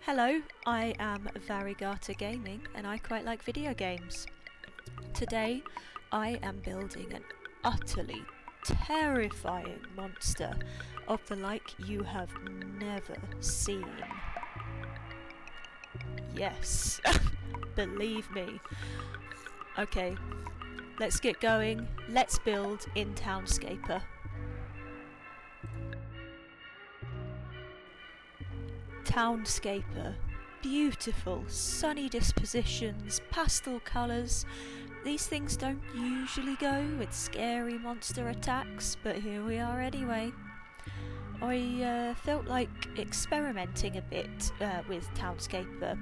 Hello, I am Variegata Gaming and I quite like video games. Today I am building an utterly terrifying monster of the like you have never seen. Yes, believe me. Okay, let's get going. Let's build in Townscaper. Townscaper. Beautiful, sunny dispositions, pastel colours. These things don't usually go with scary monster attacks, but here we are anyway. I felt like experimenting a bit with Townscaper,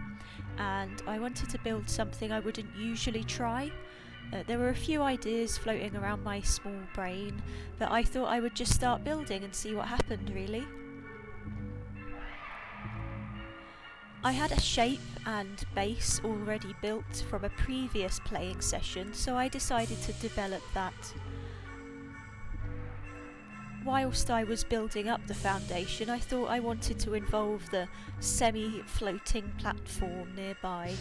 and I wanted to build something I wouldn't usually try. There were a few ideas floating around my small brain, but I thought I would just start building and see what happened, really. I had a shape and base already built from a previous playing session, so I decided to develop that. Whilst I was building up the foundation, I thought I wanted to involve the semi-floating platform nearby.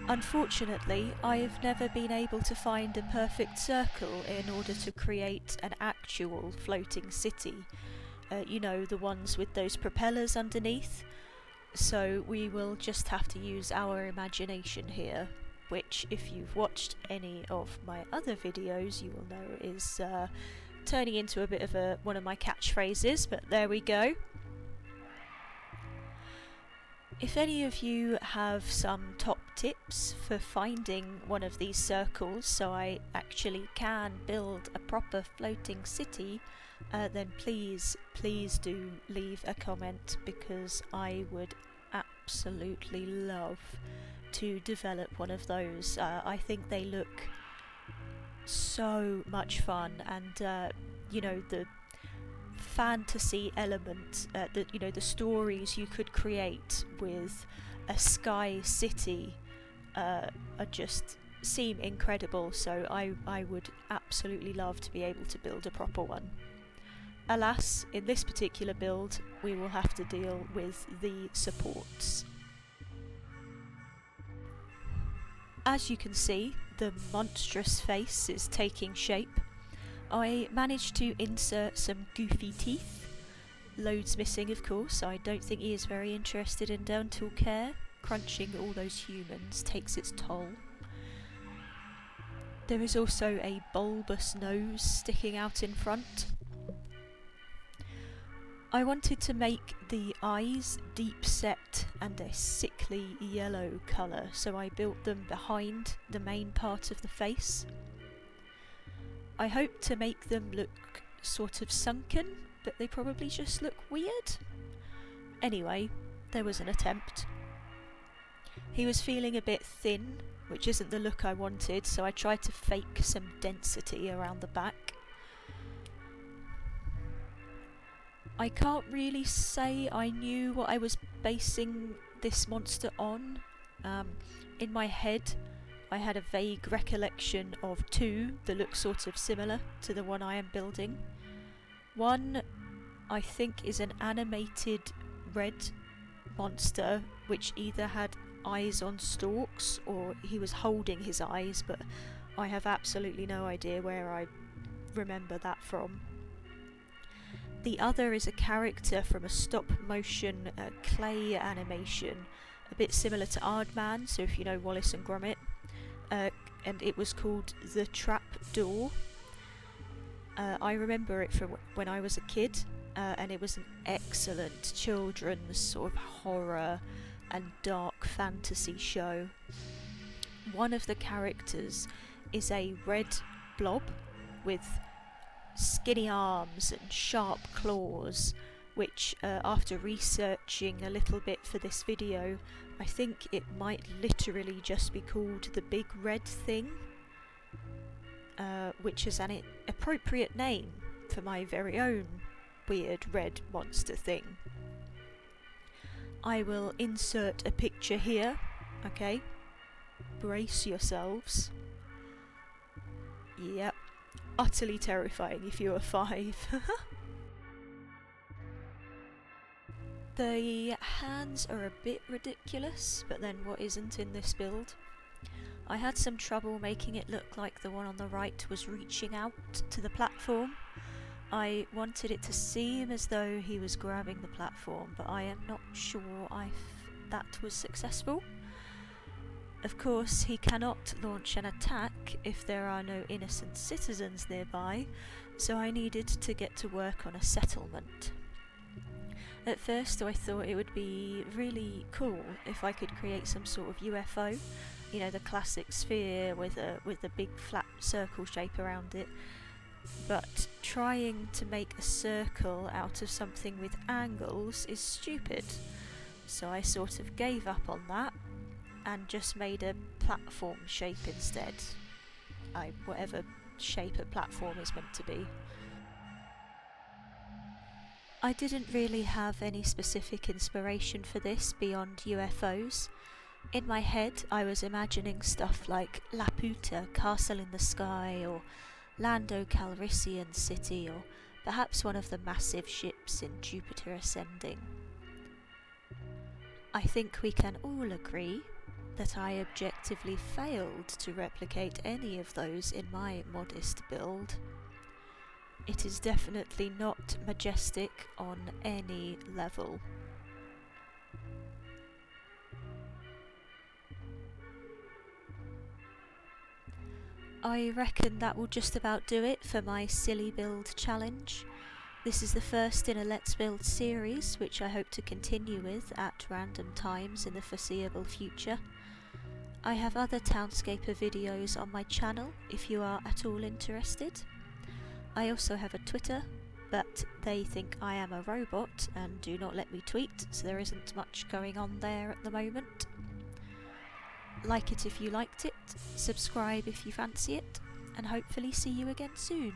Unfortunately, I've never been able to find a perfect circle in order to create an actual floating city. You know, the ones with those propellers underneath. So we will just have to use our imagination here, which, if you've watched any of my other videos, you will know is turning into a bit of one of my catchphrases, but there we go. If any of you have some top tips for finding one of these circles so I actually can build a proper floating city, then please do leave a comment, because I would absolutely love to develop one of those. I think they look so much fun, and you know, the fantasy element, the stories you could create with a sky city just seem incredible, so I would absolutely love to be able to build a proper one. Alas, in this particular build we will have to deal with the supports. As you can see, the monstrous face is taking shape. I managed to insert some goofy teeth. Loads missing, of course. I don't think he is very interested in dental care. Crunching all those humans takes its toll. There is also a bulbous nose sticking out in front. I wanted to make the eyes deep set and a sickly yellow colour, so I built them behind the main part of the face. I hope to make them look sort of sunken, but they probably just look weird. Anyway, there was an attempt. He was feeling a bit thin, which isn't the look I wanted, so I tried to fake some density around the back. I can't really say I knew what I was basing this monster on. In my head, I had a vague recollection of two that look sort of similar to the one I am building. One, I think, is an animated red monster which either had eyes on stalks or he was holding his eyes, but I have absolutely no idea where I remember that from. The other is a character from a stop-motion clay animation, a bit similar to Aardman, so if you know Wallace and Gromit. And it was called The Trap Door. I remember it from when I was a kid, and it was an excellent children's sort of horror and dark fantasy show. One of the characters is a red blob with skinny arms and sharp claws, which after researching a little bit for this video, I think it might literally just be called the Big Red Thing, which is an appropriate name for my very own weird red monster thing. I will insert a picture here, okay? Brace yourselves. Yep, utterly terrifying if you are 5. The hands are a bit ridiculous, but then what isn't in this build? I had some trouble making it look like the one on the right was reaching out to the platform. I wanted it to seem as though he was grabbing the platform, but I am not sure that was successful. Of course, he cannot launch an attack if there are no innocent citizens nearby, so I needed to get to work on a settlement. At first I thought it would be really cool if I could create some sort of UFO, you know, the classic sphere with a big flat circle shape around it, but trying to make a circle out of something with angles is stupid, so I sort of gave up on that and just made a platform shape instead. Whatever shape a platform is meant to be. I didn't really have any specific inspiration for this beyond UFOs. In my head I was imagining stuff like Laputa, Castle in the Sky, or Lando Calrissian City, or perhaps one of the massive ships in Jupiter Ascending. I think we can all agree that I objectively failed to replicate any of those in my modest build. It is definitely not majestic on any level. I reckon that will just about do it for my silly build challenge. This is the first in a Let's Build series, which I hope to continue with at random times in the foreseeable future. I have other Townscaper videos on my channel if you are at all interested. I also have a Twitter, but they think I am a robot and do not let me tweet, so there isn't much going on there at the moment. Like it if you liked it, subscribe if you fancy it, and hopefully see you again soon.